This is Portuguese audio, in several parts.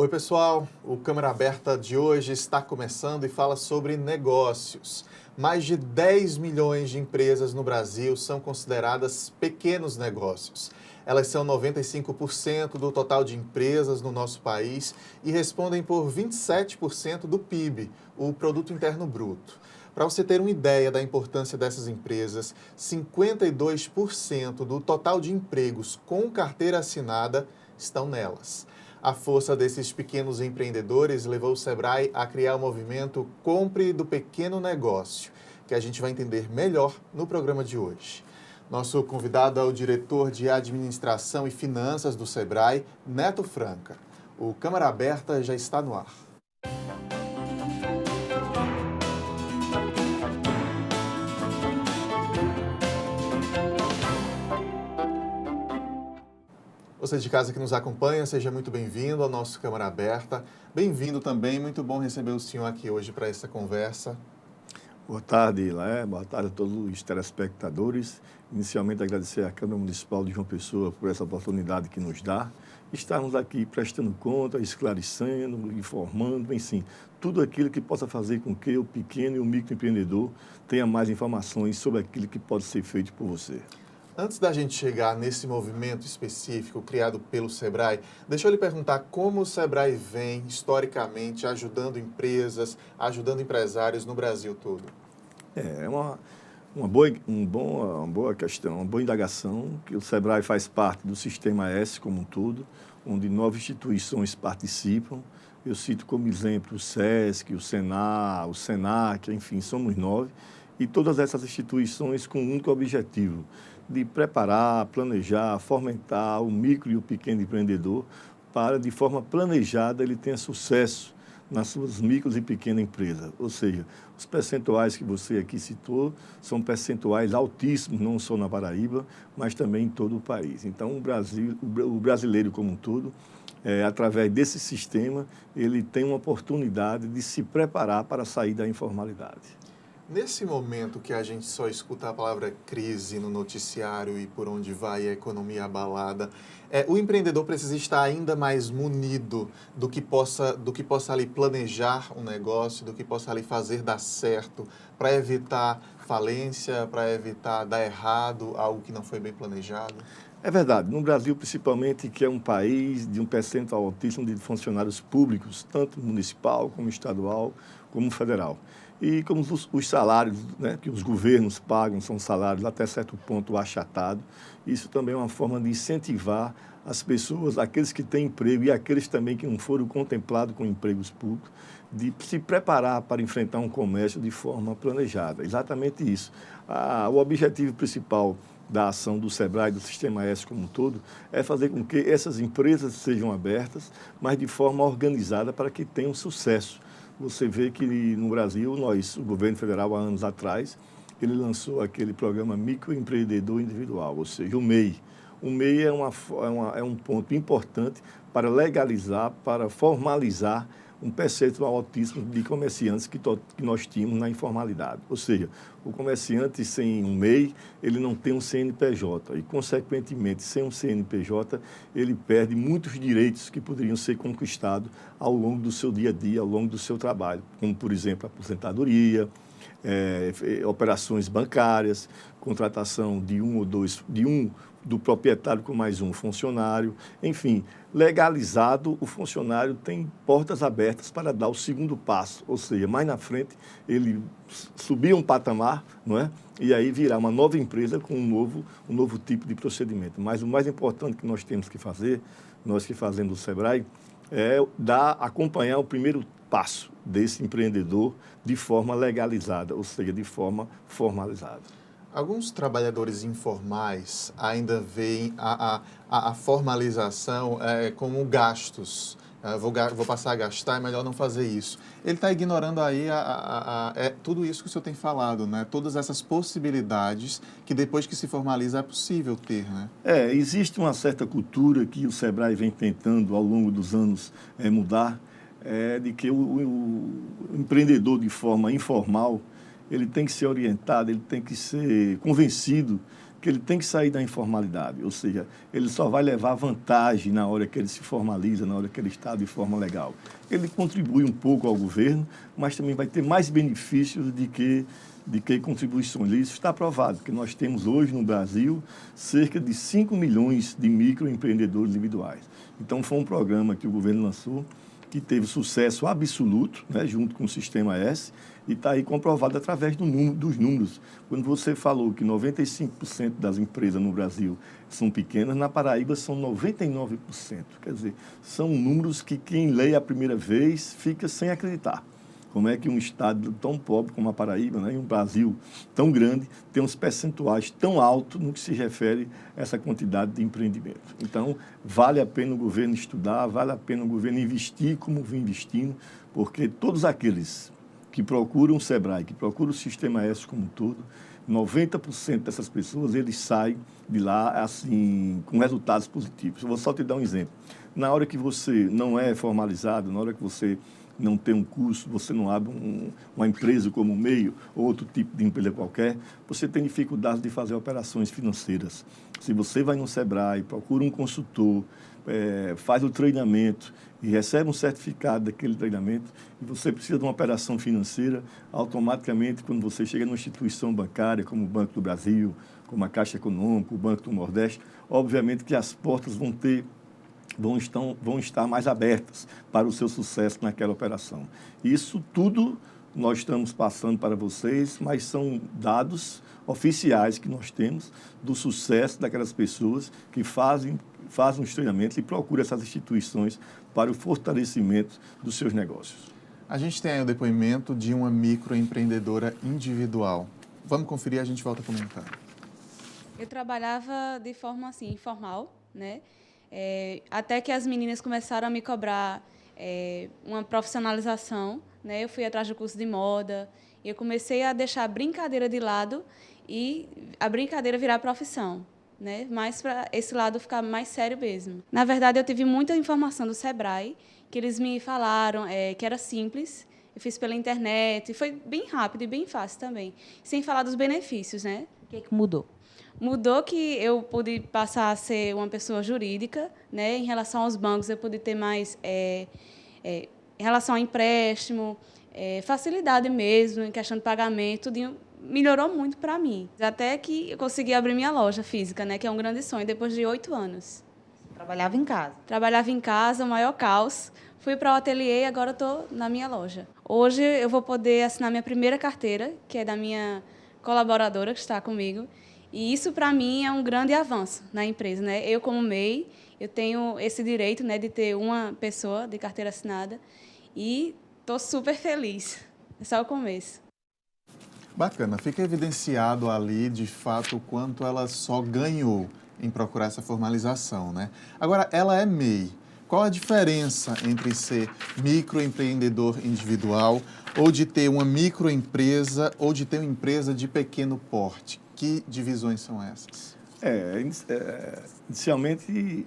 Oi, pessoal. O Câmara Aberta de hoje está começando e fala sobre negócios. Mais de 10 milhões de empresas no Brasil são consideradas pequenos negócios. Elas são 95% do total de empresas no nosso país e respondem por 27% do PIB, o Produto Interno Bruto. Para você ter uma ideia da importância dessas empresas, 52% do total de empregos com carteira assinada estão nelas. A força desses pequenos empreendedores levou o Sebrae a criar o movimento Compre do Pequeno Negócio, que a gente vai entender melhor no programa de hoje. Nosso convidado é o diretor de Administração e Finanças do Sebrae, Neto Franca. O Câmara Aberta já está no ar. Você de casa que nos acompanha, seja muito bem-vindo ao nosso Câmara Aberta. Bem-vindo também, muito bom receber o senhor aqui hoje para essa conversa. Boa tarde, Laé. Boa tarde a todos os telespectadores. Inicialmente, agradecer à Câmara Municipal de João Pessoa por essa oportunidade que nos dá. Estarmos aqui prestando conta, esclarecendo, informando, enfim, tudo aquilo que possa fazer com que o pequeno e o microempreendedor tenha mais informações sobre aquilo que pode ser feito por você. Antes da gente chegar nesse movimento específico criado pelo Sebrae, deixa eu lhe perguntar como o Sebrae vem, historicamente, ajudando empresas, ajudando empresários no Brasil todo. É uma boa questão, uma boa indagação, que o Sebrae faz parte do Sistema S como um todo, onde 9 instituições participam. Eu cito como exemplo o SESC, o Senar, o Senac, enfim, somos 9, e todas essas instituições com um único objetivo, de preparar, planejar, fomentar o micro e o pequeno empreendedor para, de forma planejada, ele tenha sucesso nas suas micros e pequenas empresas. Ou seja, os percentuais que você aqui citou são percentuais altíssimos, não só na Paraíba, mas também em todo o país. Então, o brasileiro como um todo, através desse sistema, ele tem uma oportunidade de se preparar para sair da informalidade. Nesse momento que a gente só escuta a palavra crise no noticiário e por onde vai a economia abalada, o empreendedor precisa estar ainda mais munido do que possa ali planejar um negócio, do que possa ali fazer dar certo, para evitar falência, para evitar dar errado, algo que não foi bem planejado? É verdade. No Brasil, principalmente, que é um país de um percentual altíssimo de funcionários públicos, tanto municipal, como estadual, como federal. E como os salários, né, que os governos pagam são salários até certo ponto achatados, isso também é uma forma de incentivar as pessoas, aqueles que têm emprego e aqueles também que não foram contemplados com empregos públicos, de se preparar para enfrentar um comércio de forma planejada. Exatamente isso. O objetivo principal da ação do Sebrae, do Sistema S como um todo, é fazer com que essas empresas sejam abertas, mas de forma organizada para que tenham sucesso. Você vê que no Brasil, o governo federal, há anos atrás, ele lançou aquele programa Microempreendedor Individual, ou seja, o MEI. O MEI é um ponto importante para legalizar, para formalizar um percentual altíssimo de comerciantes que nós tínhamos na informalidade. Ou seja, o comerciante sem um MEI, ele não tem um CNPJ e, consequentemente, sem um CNPJ, ele perde muitos direitos que poderiam ser conquistados ao longo do seu dia a dia, ao longo do seu trabalho, como, por exemplo, aposentadoria, operações bancárias, contratação de do proprietário com mais um funcionário, enfim, legalizado, o funcionário tem portas abertas para dar o segundo passo, ou seja, mais na frente ele subir um patamar, não é? E aí virar uma nova empresa com um novo tipo de procedimento. Mas o mais importante que nós temos que fazer, nós que fazemos o Sebrae, é acompanhar o primeiro passo desse empreendedor de forma legalizada, ou seja, de forma formalizada. Alguns trabalhadores informais ainda veem a formalização como gastos. Vou passar a gastar, é melhor não fazer isso. Ele está ignorando aí tudo isso que o senhor tem falado, né? Todas essas possibilidades que depois que se formaliza é possível ter, né? Existe uma certa cultura que o Sebrae vem tentando ao longo dos anos mudar, de que o empreendedor de forma informal, ele tem que ser orientado, ele tem que ser convencido que ele tem que sair da informalidade, ou seja, ele só vai levar vantagem na hora que ele se formaliza, na hora que ele está de forma legal. Ele contribui um pouco ao governo, mas também vai ter mais benefícios de que contribuições. Isso está provado, porque nós temos hoje no Brasil cerca de 5 milhões de microempreendedores individuais. Então, foi um programa que o governo lançou, que teve sucesso absoluto, né, junto com o Sistema S, e está aí comprovado através dos números. Quando você falou que 95% das empresas no Brasil são pequenas, na Paraíba são 99%. Quer dizer, são números que quem lê a primeira vez fica sem acreditar. Como é que um estado tão pobre como a Paraíba, né, e um Brasil tão grande, tem uns percentuais tão altos no que se refere a essa quantidade de empreendimento. Então, vale a pena o governo estudar, vale a pena o governo investir como vem investindo, porque todos aqueles que procuram o SEBRAE, que procuram o Sistema S como um todo, 90% dessas pessoas, eles saem de lá assim, com resultados positivos. Eu vou só te dar um exemplo. Na hora que você não é formalizado, na hora que você não tem um curso, você não abre uma empresa como o MEI ou outro tipo de empresa qualquer, você tem dificuldade de fazer operações financeiras. Se você vai no SEBRAE, procura um consultor, faz o treinamento e recebe um certificado daquele treinamento e você precisa de uma operação financeira, automaticamente, quando você chega numa instituição bancária, como o Banco do Brasil, como a Caixa Econômica, o Banco do Nordeste, obviamente que as portas vão estar mais abertas para o seu sucesso naquela operação. Isso tudo nós estamos passando para vocês, mas são dados oficiais que nós temos do sucesso daquelas pessoas que fazem os treinamentos e procuram essas instituições para o fortalecimento dos seus negócios. A gente tem aí o depoimento de uma microempreendedora individual. Vamos conferir, a gente volta a comentar. Eu trabalhava de forma assim, informal, né? Até que as meninas começaram a me cobrar uma profissionalização, né? Eu fui atrás do curso de moda, e eu comecei a deixar a brincadeira de lado e a brincadeira virar profissão, né? Mas para esse lado ficar mais sério mesmo. Na verdade, eu tive muita informação do SEBRAE, que eles me falaram que era simples, eu fiz pela internet, e foi bem rápido e bem fácil também, sem falar dos benefícios, né? O que mudou? Mudou que eu pude passar a ser uma pessoa jurídica, né? Em relação aos bancos, eu pude ter mais, em relação ao empréstimo, facilidade mesmo, em questão de pagamento, tudo melhorou muito para mim. Até que eu consegui abrir minha loja física, né? Que é um grande sonho, depois de 8 anos. Trabalhava em casa? Trabalhava em casa, o maior caos. Fui para o ateliê e agora estou na minha loja. Hoje eu vou poder assinar minha primeira carteira, que é da minha colaboradora que está comigo. E isso, para mim, é um grande avanço na empresa, né? Eu, como MEI, eu tenho esse direito, né, de ter uma pessoa de carteira assinada e estou super feliz. É só o começo. Bacana. Fica evidenciado ali, de fato, o quanto ela só ganhou em procurar essa formalização, né? Agora, ela é MEI. Qual a diferença entre ser microempreendedor individual ou de ter uma microempresa ou de ter uma empresa de pequeno porte? Que divisões são essas? Inicialmente,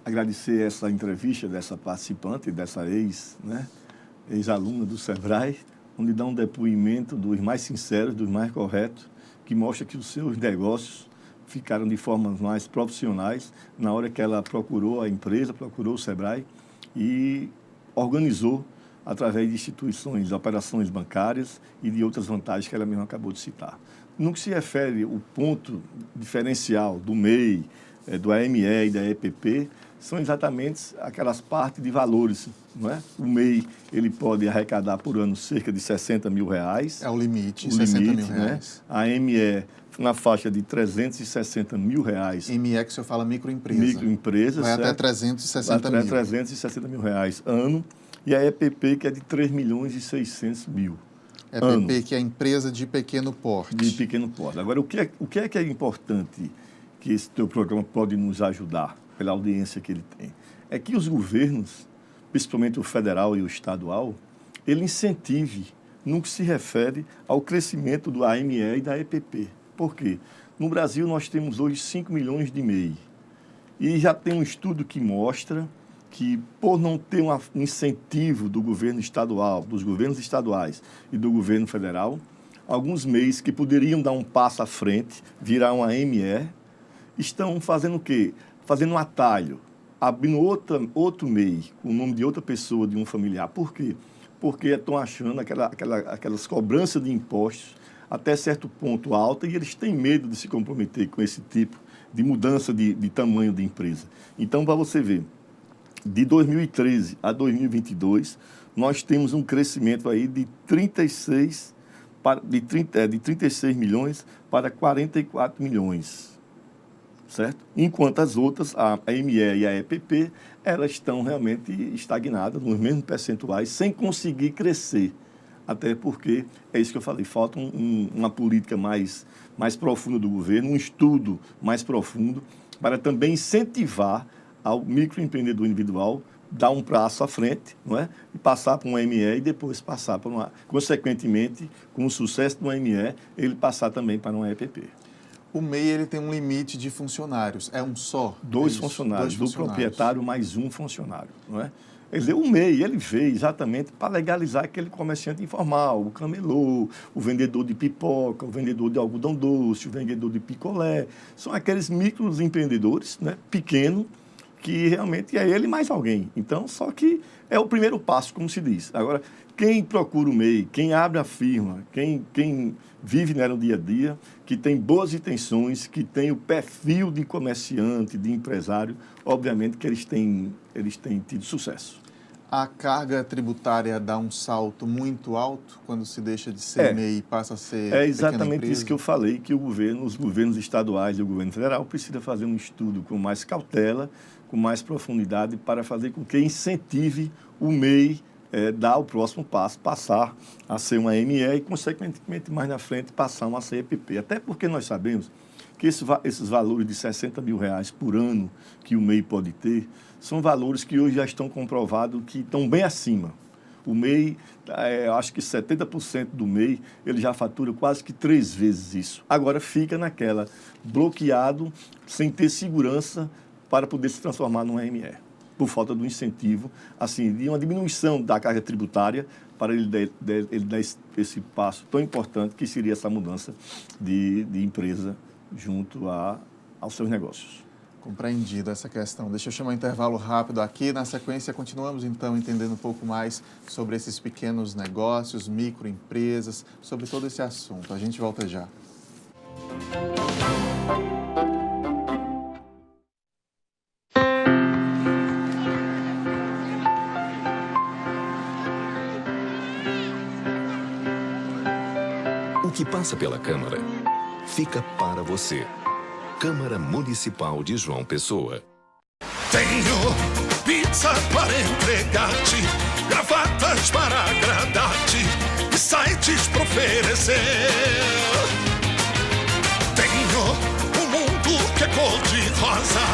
agradecer essa entrevista dessa participante, dessa ex-aluna do SEBRAE, onde dá um depoimento dos mais sinceros, dos mais corretos, que mostra que os seus negócios ficaram de formas mais profissionais na hora que ela procurou a empresa, procurou o SEBRAE e organizou através de instituições, operações bancárias e de outras vantagens que ela mesma acabou de citar. No que se refere o ponto diferencial do MEI, do AME e da EPP, são exatamente aquelas partes de valores, não é? O MEI, ele pode arrecadar por ano cerca de R$60 mil. É o limite, 60 mil reais. Né? A AME na faixa de R$360 mil. ME que o senhor fala microempresa. Microempresa, vai certo? Até 360 mil. Até 360 mil reais ano. E a EPP, que é de R$3.600.000. EPP, que é a empresa de pequeno porte. De pequeno porte. Agora, o que é importante que esse teu programa pode nos ajudar, pela audiência que ele tem? É que os governos, principalmente o federal e o estadual, ele incentive no que se refere ao crescimento do AME e da EPP. Por quê? No Brasil, nós temos hoje 5 milhões de MEI. E já tem um estudo que mostra que, por não ter um incentivo do governo estadual, dos governos estaduais e do governo federal, alguns MEIs que poderiam dar um passo à frente, virar uma ME, estão fazendo o quê? Fazendo um atalho, abrindo outro MEI, com o nome de outra pessoa, de um familiar. Por quê? Porque estão achando aquelas cobranças de impostos até certo ponto alta e eles têm medo de se comprometer com esse tipo de mudança de tamanho de empresa. Então, para você ver, de 2013 a 2022, nós temos um crescimento aí de 36 milhões para 44 milhões, certo? Enquanto as outras, a ME e a EPP, elas estão realmente estagnadas, nos mesmos percentuais, sem conseguir crescer. Até porque, é isso que eu falei, falta uma política mais profunda do governo, um estudo mais profundo, para também incentivar ao microempreendedor individual dar um passo à frente, não é? E passar para uma ME e depois passar para uma... Consequentemente, com o sucesso de uma ME, ele passar também para uma EPP. O MEI ele tem um limite de funcionários, é um só? Dois funcionários, do proprietário mais um funcionário, não é? O MEI, ele veio exatamente para legalizar aquele comerciante informal, o camelô, o vendedor de pipoca, o vendedor de algodão doce, o vendedor de picolé. São aqueles microempreendedores, né, pequenos, que realmente é ele mais alguém. Então, só que é o primeiro passo, como se diz. Agora, quem procura o MEI, quem abre a firma, quem vive nela no dia a dia, que tem boas intenções, que tem o perfil de comerciante, de empresário, obviamente que eles têm tido sucesso. A carga tributária dá um salto muito alto quando se deixa de ser MEI e passa a ser É exatamente isso que eu falei, que os governos estaduais e o governo federal precisam fazer um estudo com mais cautela, com mais profundidade, para fazer com que incentive o MEI dar o próximo passo, passar a ser uma ME e, consequentemente, mais na frente, passar uma CEPP. Até porque nós sabemos que esses valores de R$60 mil por ano que o MEI pode ter, são valores que hoje já estão comprovados que estão bem acima. O MEI, acho que 70% do MEI, ele já fatura quase que 3 vezes isso. Agora fica naquela, bloqueado, sem ter segurança para poder se transformar numa ME, por falta do incentivo, assim, de uma diminuição da carga tributária para ele dar esse passo tão importante que seria essa mudança de empresa junto aos seus negócios. Compreendida essa questão. Deixa eu chamar um intervalo rápido aqui. Na sequência, continuamos, então, entendendo um pouco mais sobre esses pequenos negócios, microempresas, sobre todo esse assunto. A gente volta já. O que passa pela Câmara fica para você. Câmara Municipal de João Pessoa. Tenho pizza para entregar-te, gravatas para agradar-te e sites para oferecer. Tenho um mundo que é cor-de-rosa,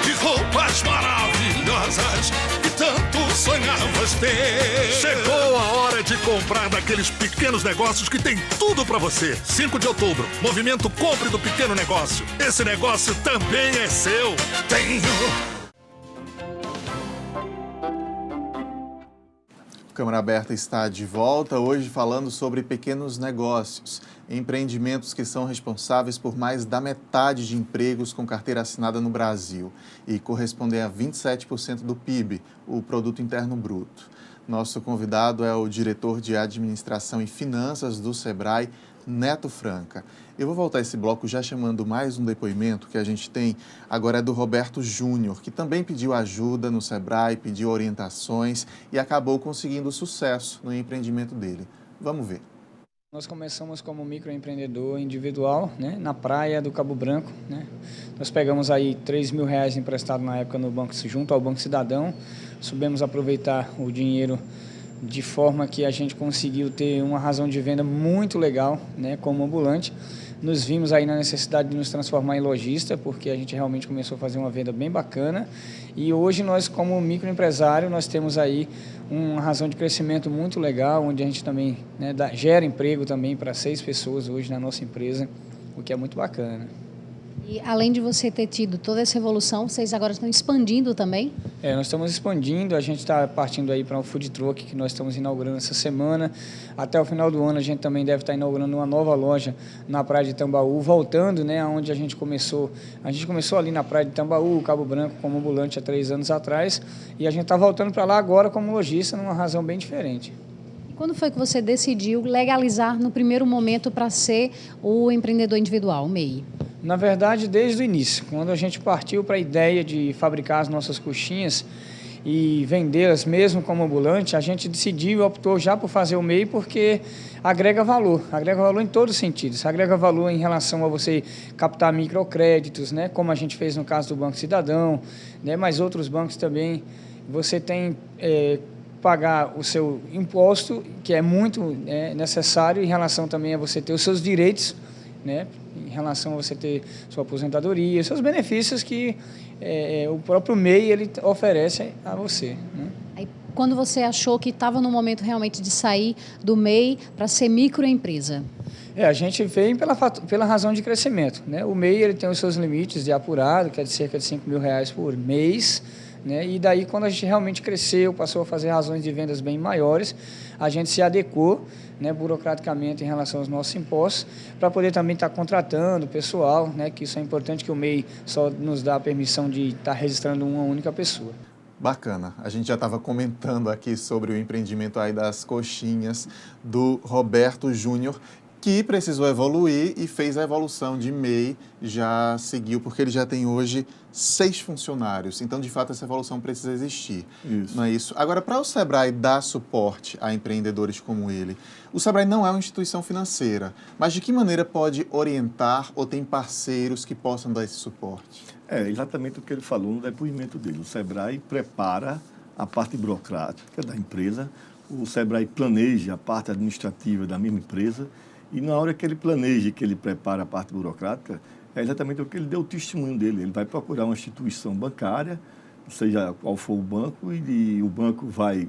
de roupas maravilhosas que tanto sonhavas ter. Chegou a hora de comprar daqueles pequenos negócios que tem tudo pra você. 5 de outubro, movimento Compre do Pequeno Negócio. Esse negócio também é seu. Tenho. Câmara Aberta está de volta, hoje falando sobre pequenos negócios, empreendimentos que são responsáveis por mais da metade de empregos com carteira assinada no Brasil e correspondem a 27% do PIB, o Produto Interno Bruto. Nosso convidado é o diretor de Administração e Finanças do Sebrae, Neto Franca. Eu vou voltar a esse bloco já chamando mais um depoimento que a gente tem, agora é do Roberto Júnior, que também pediu ajuda no Sebrae, pediu orientações e acabou conseguindo sucesso no empreendimento dele. Vamos ver. Nós começamos como microempreendedor individual, né, na praia do Cabo Branco, né. Nós pegamos aí R$3 mil emprestado na época no banco, junto ao Banco Cidadão, soubemos aproveitar o dinheiro de forma que a gente conseguiu ter uma razão de venda muito legal, né, como ambulante. Nos vimos aí na necessidade de nos transformar em lojista, porque a gente realmente começou a fazer uma venda bem bacana. E hoje nós, como microempresário, nós temos aí uma razão de crescimento muito legal, onde a gente também, né, gera emprego também para 6 pessoas hoje na nossa empresa, o que é muito bacana. E além de você ter tido toda essa evolução, vocês agora estão expandindo também? Nós estamos expandindo, a gente está partindo aí para um food truck que nós estamos inaugurando essa semana. Até o final do ano a gente também deve estar inaugurando uma nova loja na Praia de Tambaú, voltando, né, onde a gente começou. A gente começou ali na Praia de Tambaú, Cabo Branco, como ambulante há 3 anos atrás, e a gente está voltando para lá agora como lojista, numa razão bem diferente. Quando foi que você decidiu legalizar no primeiro momento para ser o empreendedor individual, o MEI? Na verdade, desde o início, quando a gente partiu para a ideia de fabricar as nossas coxinhas e vendê-las mesmo como ambulante, a gente decidiu e optou já por fazer o MEI porque agrega valor em todos os sentidos. Agrega valor em relação a você captar microcréditos, né, como a gente fez no caso do Banco Cidadão, né, mas outros bancos também. Você tem pagar o seu imposto, que é muito necessário em relação também a você ter os seus direitos, né, em relação a você ter sua aposentadoria, seus benefícios que o próprio MEI ele oferece a você, né? Aí, quando você achou que estava no momento realmente de sair do MEI para ser microempresa? A gente veio pela razão de crescimento, né? O MEI ele tem os seus limites de apurado, que é de cerca de R$5.000 por mês, né? E daí, quando a gente realmente cresceu, passou a fazer razões de vendas bem maiores, a gente se adequou, né, burocraticamente em relação aos nossos impostos, para poder também estar contratando pessoal, né, que isso é importante, que o MEI só nos dá a permissão de estar registrando uma única pessoa. Bacana. A gente já estava comentando aqui sobre o empreendimento aí das coxinhas do Roberto Júnior, que precisou evoluir e fez a evolução de MEI, já seguiu, porque ele já tem hoje 6 funcionários. Então, de fato, essa evolução precisa existir. Isso. Não é isso? Agora, para o Sebrae dar suporte a empreendedores como ele, o Sebrae não é uma instituição financeira, mas de que maneira pode orientar ou tem parceiros que possam dar esse suporte? É exatamente o que ele falou no depoimento dele. O Sebrae prepara a parte burocrática da empresa, o Sebrae planeja a parte administrativa da mesma empresa, e na hora que ele planeja, que ele prepara a parte burocrática, é exatamente o que ele deu o testemunho dele. Ele vai procurar uma instituição bancária, seja qual for o banco, e o banco vai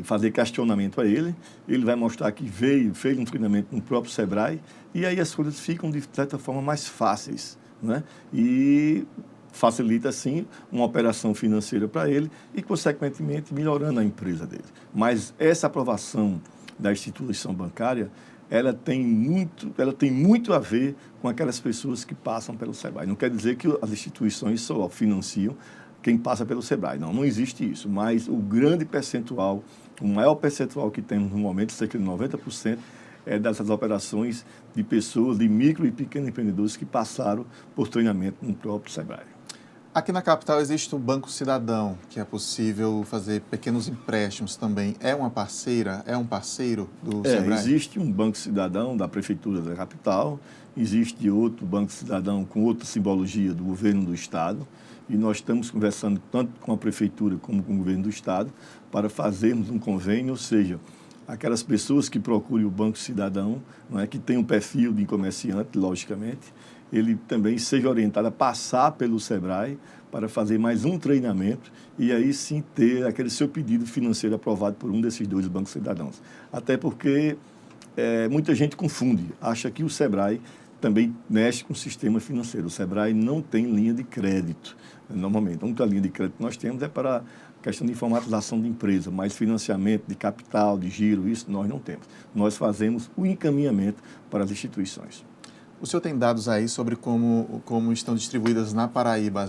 fazer questionamento a ele, ele vai mostrar que fez um treinamento no próprio Sebrae, e aí as coisas ficam, de certa forma, mais fáceis, né? E facilita, assim, uma operação financeira para ele e, consequentemente, melhorando a empresa dele. Mas essa aprovação da instituição bancária, ela tem muito a ver com aquelas pessoas que passam pelo Sebrae. Não quer dizer que as instituições só financiam quem passa pelo Sebrae. Não existe isso. Mas o grande percentual, o maior percentual que temos no momento, cerca de 90%, é dessas operações de pessoas, de micro e pequenos empreendedores que passaram por treinamento no próprio Sebrae. Aqui na capital existe o Banco Cidadão, que é possível fazer pequenos empréstimos também. É uma parceira, é um parceiro do Sebrae? Existe um Banco Cidadão da Prefeitura da capital, existe outro Banco Cidadão com outra simbologia do governo do Estado, e nós estamos conversando tanto com a Prefeitura como com o governo do Estado para fazermos um convênio, ou seja, aquelas pessoas que procurem o Banco Cidadão, não é, que tem um perfil de comerciante, logicamente, ele também seja orientado a passar pelo Sebrae para fazer mais um treinamento e aí sim ter aquele seu pedido financeiro aprovado por um desses 2 bancos cidadãos. Até porque muita gente confunde, acha que o Sebrae também mexe com o sistema financeiro. O Sebrae não tem linha de crédito, normalmente. A única linha de crédito que nós temos é para a questão de informatização de empresa, mas financiamento de capital, de giro, isso nós não temos. Nós fazemos o encaminhamento para as instituições. O senhor tem dados aí sobre como estão distribuídas na Paraíba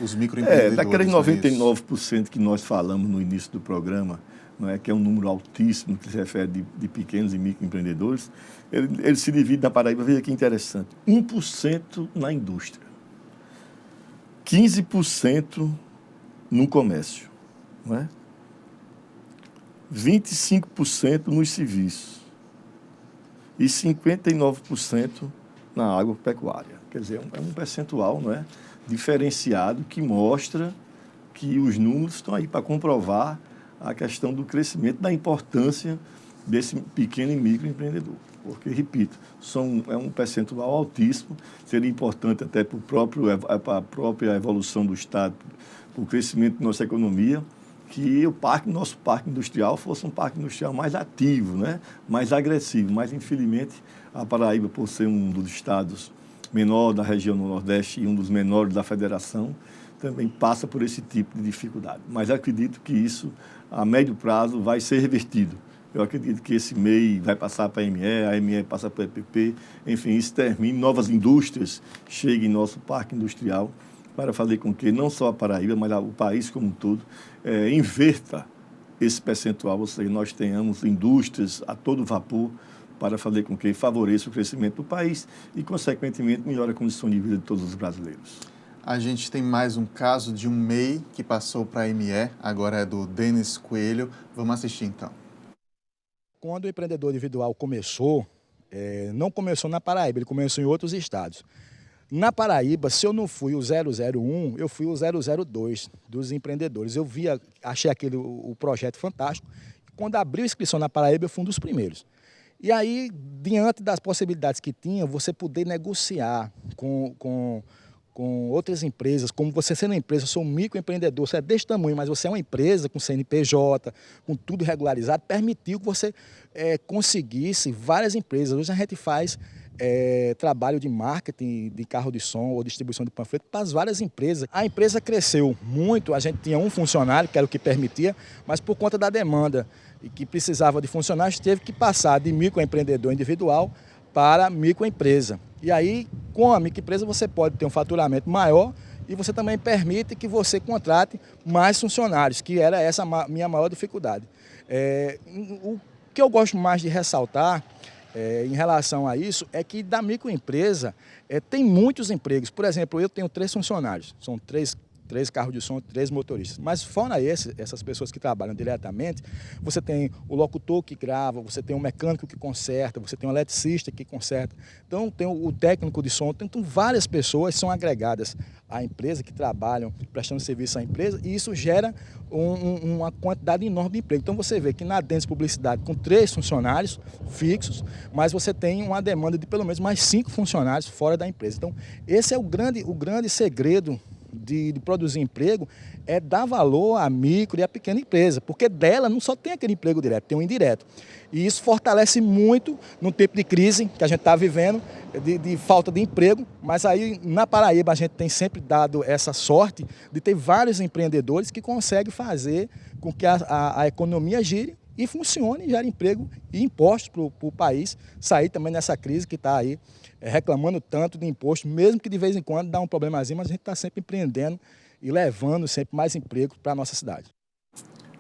os microempreendedores? Daqueles 99% que nós falamos no início do programa, não é, que é um número altíssimo que se refere de pequenos e microempreendedores, ele se divide na Paraíba, veja que interessante, 1% na indústria, 15% no comércio, não é? 25% nos serviços, e 59% na agropecuária. Quer dizer, é um percentual, não é, diferenciado que mostra que os números estão aí para comprovar a questão do crescimento, da importância desse pequeno e microempreendedor. Porque, repito, é um percentual altíssimo, seria importante até para a própria evolução do Estado, para o crescimento da nossa economia, que nosso parque industrial fosse um parque industrial mais ativo, né? Mais agressivo. Mas, infelizmente, a Paraíba, por ser um dos estados menor da região do Nordeste e um dos menores da federação, também passa por esse tipo de dificuldade. Mas acredito que isso, a médio prazo, vai ser revertido. Eu acredito que esse MEI vai passar para a ME passa para a EPP, enfim, isso termine, novas indústrias cheguem em nosso parque industrial para fazer com que não só a Paraíba, mas o país como um todo, inverta esse percentual, ou seja, nós tenhamos indústrias a todo vapor para fazer com que favoreça o crescimento do país e, consequentemente, melhore a condição de vida de todos os brasileiros. A gente tem mais um caso de um MEI que passou para a ME, agora é do Denis Coelho. Vamos assistir então. Quando o empreendedor individual começou, não começou na Paraíba, ele começou em outros estados. Na Paraíba, se eu não fui o 001, eu fui o 002 dos empreendedores. Eu achei o projeto fantástico. Quando abriu a inscrição na Paraíba, eu fui um dos primeiros. E aí, diante das possibilidades que tinha, você poder negociar com outras empresas, como você sendo uma empresa, eu sou um microempreendedor, você é desse tamanho, mas você é uma empresa com CNPJ, com tudo regularizado, permitiu que você conseguisse várias empresas. Hoje a gente faz trabalho de marketing de carro de som ou distribuição de panfleto para as várias empresas. A empresa cresceu muito, a gente tinha um funcionário, que era o que permitia, mas por conta da demanda e que precisava de funcionários, teve que passar de microempreendedor individual para microempresa. E aí, com a microempresa, você pode ter um faturamento maior e você também permite que você contrate mais funcionários, que era essa a minha maior dificuldade. O que eu gosto mais de ressaltar em relação a isso é que da microempresa tem muitos empregos. Por exemplo, eu tenho 3 funcionários, são 3 carros de som, 3 motoristas. Mas fora essas pessoas que trabalham diretamente, você tem o locutor que grava, você tem o mecânico que conserta, você tem o eletricista que conserta. Então tem o técnico de som, então várias pessoas são agregadas à empresa, que trabalham prestando serviço à empresa, e isso gera uma quantidade enorme de emprego. Então você vê que na Dennis Publicidade, com 3 funcionários fixos, mas você tem uma demanda de pelo menos mais 5 funcionários fora da empresa. Então esse é o grande segredo de produzir emprego, é dar valor à micro e à pequena empresa, porque dela não só tem aquele emprego direto, tem um indireto. E isso fortalece muito no tempo de crise que a gente está vivendo, de falta de emprego, mas aí na Paraíba a gente tem sempre dado essa sorte de ter vários empreendedores que conseguem fazer com que a economia gire e funcione, gere emprego e impostos para o país sair também nessa crise que está aí reclamando tanto de imposto, mesmo que de vez em quando dá um problemazinho, mas a gente está sempre empreendendo e levando sempre mais emprego para a nossa cidade.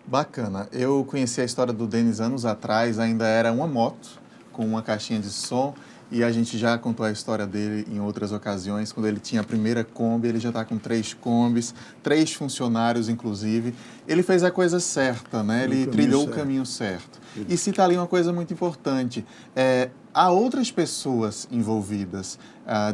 Bacana. Eu conheci a história do Denis anos atrás, ainda era uma moto com uma caixinha de som, e a gente já contou a história dele em outras ocasiões. Quando ele tinha a primeira Kombi, ele já está com 3 Kombis, 3 funcionários, inclusive. Ele fez a coisa certa, né? Ele trilhou o caminho certo. E cita ali uma coisa muito importante. Há outras pessoas envolvidas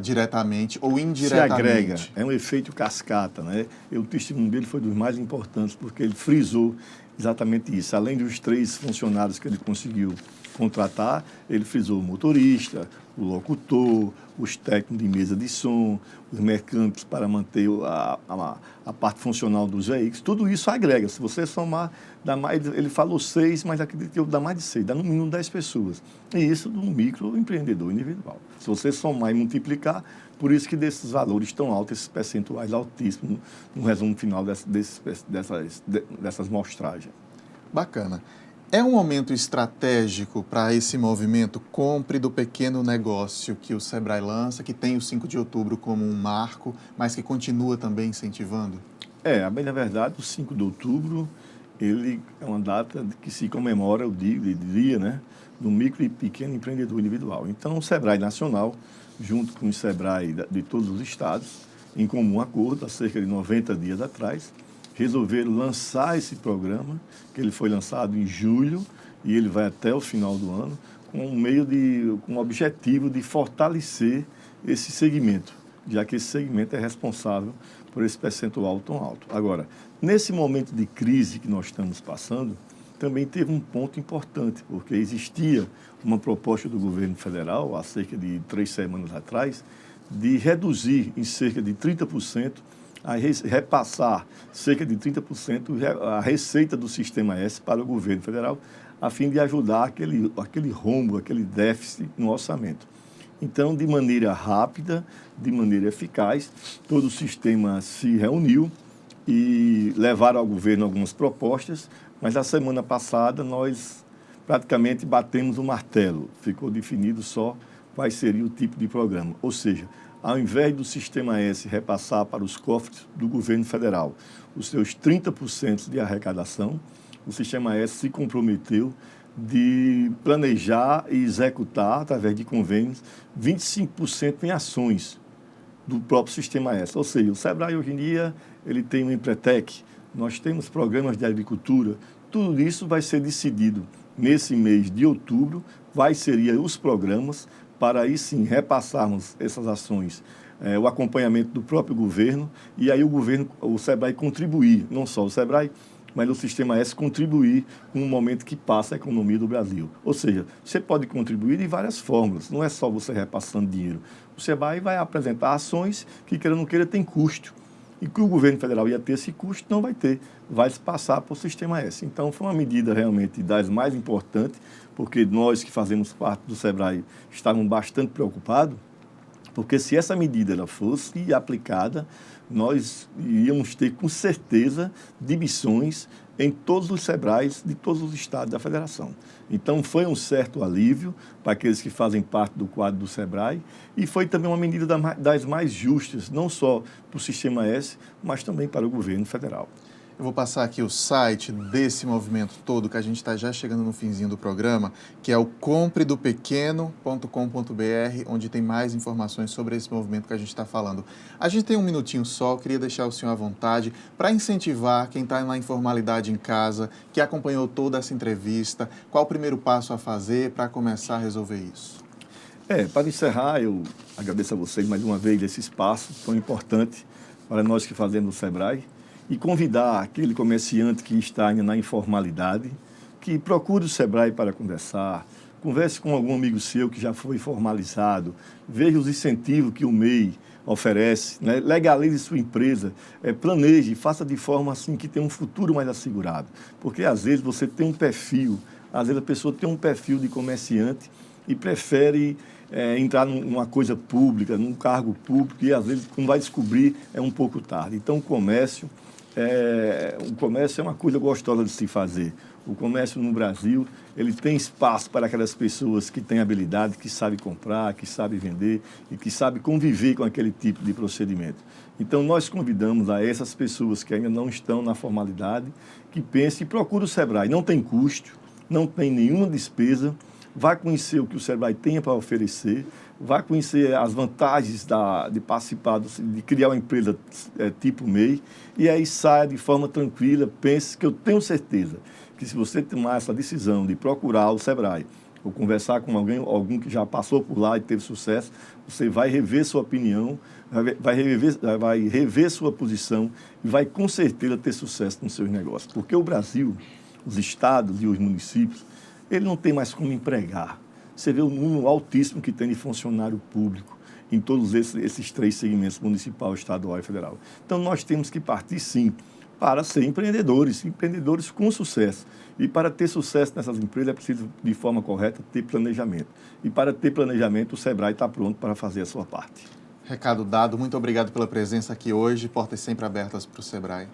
diretamente ou indiretamente. Se agrega, é um efeito cascata, né? O testemunho dele foi dos mais importantes, porque ele frisou exatamente isso. Além dos 3 funcionários que ele conseguiu contratar, ele frisou o motorista, o locutor, os técnicos de mesa de som, os mecânicos para manter a parte funcional dos veículos. Tudo isso agrega. Se você somar, dá mais, ele falou 6, mas acredito que dá mais de 6, dá no mínimo 10 pessoas. E isso de um microempreendedor individual. Se você somar e multiplicar, por isso que desses valores tão altos, esses percentuais altíssimos, no resumo final dessas mostragens. Bacana. É um momento estratégico para esse movimento Compre do Pequeno Negócio que o Sebrae lança, que tem o 5 de outubro como um marco, mas que continua também incentivando? Bem, na verdade, o 5 de outubro ele é uma data que se comemora o dia, né, do micro e pequeno empreendedor individual. Então, o Sebrae Nacional, junto com o Sebrae de todos os estados, em comum acordo, há cerca de 90 dias atrás, resolveram lançar esse programa, que ele foi lançado em julho e ele vai até o final do ano, com o objetivo de fortalecer esse segmento, já que esse segmento é responsável por esse percentual tão alto. Agora, nesse momento de crise que nós estamos passando, também teve um ponto importante, porque existia uma proposta do governo federal, há cerca de 3 semanas atrás, de reduzir em cerca de 30%, a repassar cerca de 30% a receita do Sistema S para o governo federal, a fim de ajudar aquele rombo, aquele déficit no orçamento. Então, de maneira rápida, de maneira eficaz, todo o sistema se reuniu e levaram ao governo algumas propostas, mas na semana passada nós praticamente batemos o martelo, ficou definido só qual seria o tipo de programa. Ou seja, ao invés do Sistema S repassar para os cofres do governo federal os seus 30% de arrecadação, o Sistema S se comprometeu de planejar e executar, através de convênios, 25% em ações do próprio Sistema S. Ou seja, o SEBRAE hoje em dia ele tem um Empretec, nós temos programas de agricultura, tudo isso vai ser decidido nesse mês de outubro, quais seriam os programas para aí sim repassarmos essas ações, o acompanhamento do próprio governo e aí o SEBRAE contribuir, não só o SEBRAE, mas o Sistema S contribuir com o momento que passa a economia do Brasil. Ou seja, você pode contribuir de várias formas, não é só você repassando dinheiro. O SEBRAE vai apresentar ações que, queira ou não queira, tem custo. E que o governo federal ia ter esse custo, não vai ter, vai se passar para o Sistema S. Então, foi uma medida realmente das mais importantes, porque nós que fazemos parte do SEBRAE estávamos bastante preocupados, porque se essa medida ela fosse aplicada, nós íamos ter com certeza demissões em todos os SEBRAEs de todos os estados da federação. Então, foi um certo alívio para aqueles que fazem parte do quadro do SEBRAE e foi também uma medida das mais justas, não só para o Sistema S, mas também para o governo federal. Eu vou passar aqui o site desse movimento todo, que a gente está já chegando no finzinho do programa, que é o compredopequeno.com.br, onde tem mais informações sobre esse movimento que a gente está falando. A gente tem um minutinho só, eu queria deixar o senhor à vontade para incentivar quem está na informalidade em casa, que acompanhou toda essa entrevista, qual o primeiro passo a fazer para começar a resolver isso? Para encerrar, eu agradeço a vocês mais uma vez esse espaço tão importante para nós que fazemos o SEBRAE, e convidar aquele comerciante que está ainda na informalidade, que procure o SEBRAE para conversar, converse com algum amigo seu que já foi formalizado, veja os incentivos que o MEI oferece, né? Legalize sua empresa, planeje, faça de forma assim que tenha um futuro mais assegurado. Porque às vezes você tem um perfil, às vezes a pessoa tem um perfil de comerciante e prefere entrar numa coisa pública, num cargo público, e às vezes, quando vai descobrir, é um pouco tarde. Então, o comércio é uma coisa gostosa de se fazer. O comércio no Brasil, ele tem espaço para aquelas pessoas que têm habilidade, que sabem comprar, que sabem vender e que sabem conviver com aquele tipo de procedimento. Então, nós convidamos a essas pessoas que ainda não estão na formalidade, que pensem e procurem o SEBRAE. Não tem custo, não tem nenhuma despesa, vá conhecer o que o SEBRAE tem para oferecer, vá conhecer as vantagens de participar, de criar uma empresa tipo MEI, e aí saia de forma tranquila, pense que eu tenho certeza que se você tomar essa decisão de procurar o SEBRAE, ou conversar com alguém que já passou por lá e teve sucesso, você vai rever sua opinião, vai rever sua posição e vai com certeza ter sucesso nos seus negócios. Porque o Brasil, os estados e os municípios, ele não tem mais como empregar. Você vê o número altíssimo que tem de funcionário público em todos esses três segmentos, municipal, estadual e federal. Então, nós temos que partir, sim, para ser empreendedores com sucesso. E para ter sucesso nessas empresas é preciso, de forma correta, ter planejamento. E para ter planejamento, o SEBRAE está pronto para fazer a sua parte. Recado dado, muito obrigado pela presença aqui hoje, portas sempre abertas para o SEBRAE.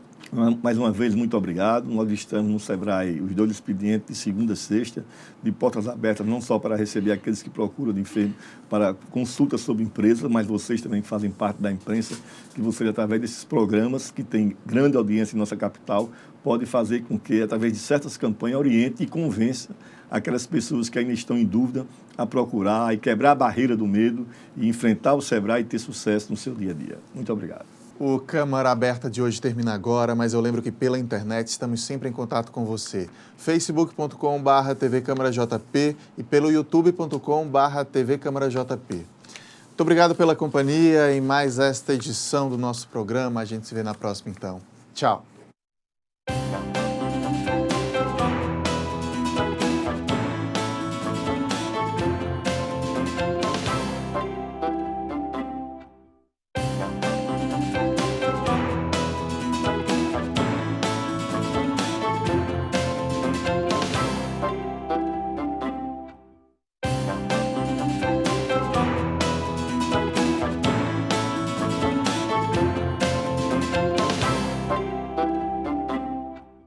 Mais uma vez, muito obrigado. Nós estamos no SEBRAE, os 2 expedientes de segunda a sexta, de portas abertas, não só para receber aqueles que procuram de enfermo para consulta sobre empresa, mas vocês também que fazem parte da imprensa, que vocês, através desses programas, que têm grande audiência em nossa capital, podem fazer com que, através de certas campanhas, oriente e convença aquelas pessoas que ainda estão em dúvida a procurar e quebrar a barreira do medo e enfrentar o SEBRAE e ter sucesso no seu dia a dia. Muito obrigado. O Câmara Aberta de hoje termina agora, mas eu lembro que pela internet estamos sempre em contato com você. facebook.com/TV Câmara JP e pelo youtube.com/TV Câmara JP. Muito obrigado pela companhia em mais esta edição do nosso programa. A gente se vê na próxima, então. Tchau.